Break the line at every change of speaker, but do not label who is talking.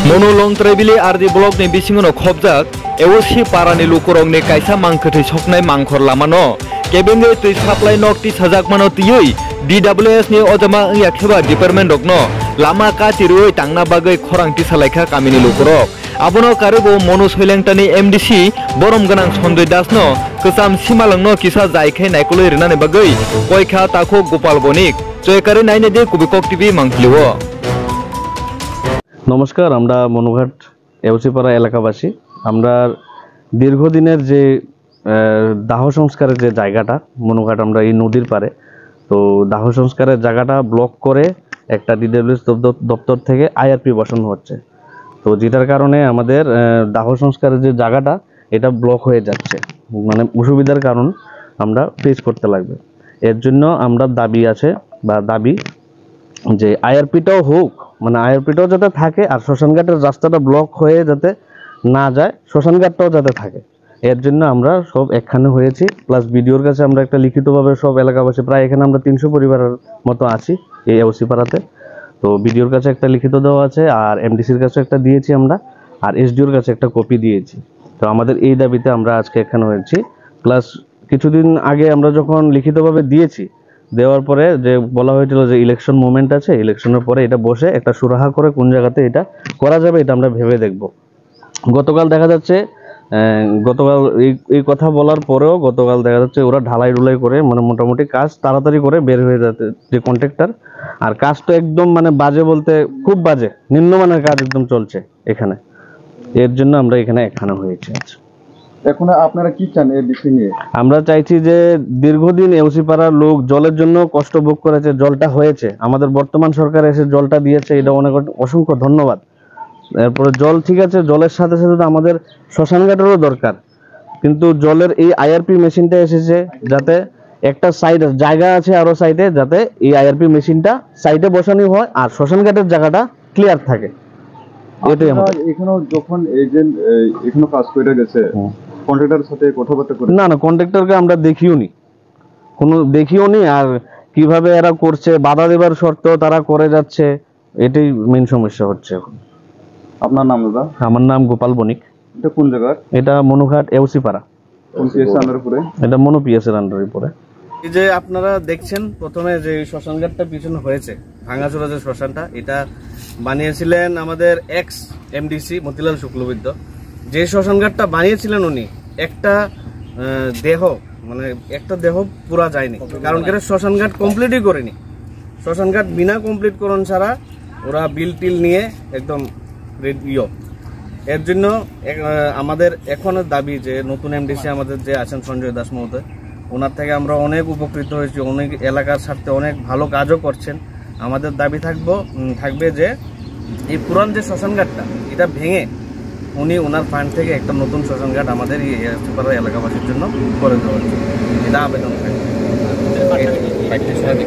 Monolong Trebili Ardi Blok ni bisingono khobjak ewosi parani lukurongni kaisa mangkhathai soknai mangkhor lamano kebenge tui supply nok ti sajak mano tiyui DWS ni ojama yakheba department rokno lama katirui tangna bagai khorang ti salaikha kamini lukurok abono karebo Monu Soilengtani MDC borom ganang Sonjoy Das no kesam simalangno kisa jaikhai naikoloi rinani bagai koikha tako Gopal Bonik joykari naine de Kubikok TV mangkliwo।
নমস্কার, আমরা মনুঘাট এওসিপাড়া এলাকাবাসী। আমরা দীর্ঘদিনের যে দাহ সংস্কারের যে জায়গাটা মনুঘাট, আমরা এই নদীর পারে, তো দাহ সংস্কারের জায়গাটা ব্লক করে একটা ডিডব্লিউএস দপ্তর থেকে আইআরপি বসানো হচ্ছে। তো যেটার কারণে আমাদের দাহ সংস্কারের যে জায়গাটা এটা ব্লক হয়ে যাচ্ছে, মানে অসুবিধার কারণ আমরা ফেস করতে লাগবে। এর জন্য আমরা দাবি আছে বা দাবি যে আইআরপিটাও হোক, মানে আইআরপিটাও যাতে থাকে আর শ্মশানঘাটের রাস্তাটা ব্লক হয়ে যাতে না যায়, শ্মশানঘাটটাও যাতে থাকে। এর জন্য আমরা সব একখানে হয়েছি, প্লাস বিডিওর কাছে আমরা একটা লিখিতভাবে সব এলাকাবাসী প্রায় এখানে আমরা 300 পরিবারের মতো আছি এই এওসিপাড়াতে। তো বিডিওর কাছে একটা লিখিত দেওয়া আছে, আর এমডিসির কাছে একটা দিয়েছি আমরা, আর এসডিওর কাছে একটা কপি দিয়েছি। তো আমাদের এই দাবিতে আমরা আজকে এখানে হয়েছি। প্লাস কিছুদিন আগে আমরা যখন লিখিতভাবে দিয়েছি, দেওয়ার পরে যে বলা হয়েছিল যে ইলেকশন মুভমেন্ট আছে, ইলেকশনের পরে এটা বসে একটা সুরাহা করে কোন জায়গাতে এটা করা যাবে এটা আমরা ভেবে দেখব। গতকাল দেখা যাচ্ছে গতকাল এই কথা বলার পরেও গতকাল দেখা যাচ্ছে ওরা ঢালাই করে মানে মোটামুটি কাজ তাড়াতাড়ি করে বের হয়ে যাচ্ছে যে কন্ট্রাক্টর। আর কাজ তো একদম মানে বাজে বলতে খুব বাজে, নিম্নমানের কাজ একদম চলছে এখানে। এর জন্য আমরা এখানে হয়েছি।
এখন আপনারা কি চান এই বিষয় নিয়ে? আমরা
চাইছি যে দীর্ঘদিন এওসিপাড়ার লোক জলের জন্য কষ্ট ভোগ করেছে, জলটা হয়েছে, আমাদের বর্তমান সরকার এসে জলটা দিয়েছে, এটা অনেক অসংখ্য ধন্যবাদ। এরপরে জল ঠিক আছে, জলের সাথে সাথে আমাদের শ্মশানঘাটেরও দরকার, কিন্তু জলের এই আইআরপি মেশিনটা এসেছে যাতে একটা সাইড জায়গা আছে আরো সাইডে, যাতে এই আইআরপি মেশিনটা সাইডে বসানো হয় আর শ্মশানঘাটের জায়গাটা ক্লিয়ার থাকে। এটাই আমরা
এখনো যখন এজেন্ট এখনো কাজ করে গেছে, কন্ট্রাক্টরের সাথে কথাবার্তা করে
না কন্ট্রাক্টরকে আমরা দেখিওনি, আর কিভাবে এরা করছে, বাধা দেবার শর্তেও তারা করে যাচ্ছে, এটাই মেইন সমস্যা হচ্ছে এখন।
আপনার নাম দাদা?
আমার নাম গোপাল বণিক।
এটা কোন জায়গা?
এটা মনুঘাট এওসিপাড়া।
কোন পিএসের আন্ডারে পড়ে?
এটা মনু পিএসের আন্ডারে পড়ে।
এই যে আপনারা দেখছেন প্রথমে যে শ্মশানঘাটটা পিছনে হয়েছে, ভাঙাচোরা যে শ্মশানটা, এটা বানিয়েছিলেন আমাদের এক্স এমডিসি মতিলাল শুক্লবৈদ্য। যে শ্মশানঘাটটা বানিয়েছিলেন উনি একটা দেহ পুরা যায়নি, কারণ কি শ্মশানঘাট কমপ্লিটই করেনি। শ্মশানঘাট বিনা কমপ্লিট করণ ছাড়া ওরা বিল টিল নিয়ে একদম রেডিও। এর জন্য আমাদের এখনো দাবি যে নতুন এমডিসি আমাদের যে আছেন সঞ্জয় দাস মহোদয়, ওনার থেকে আমরা অনেক উপকৃত হয়েছি, অনেক এলাকার স্বার্থে অনেক ভালো কাজও করছেন। আমাদের দাবি থাকবে যে এই পুরান যে শ্মশানঘাটটা এটা ভেঙে উনি ওনার ফান্ড থেকে একটা নতুন শ্মশানঘাট আমাদের এই এলাকাবাসীর জন্য করে দেওয়ার জন্য এটা আবেদন থাকবে।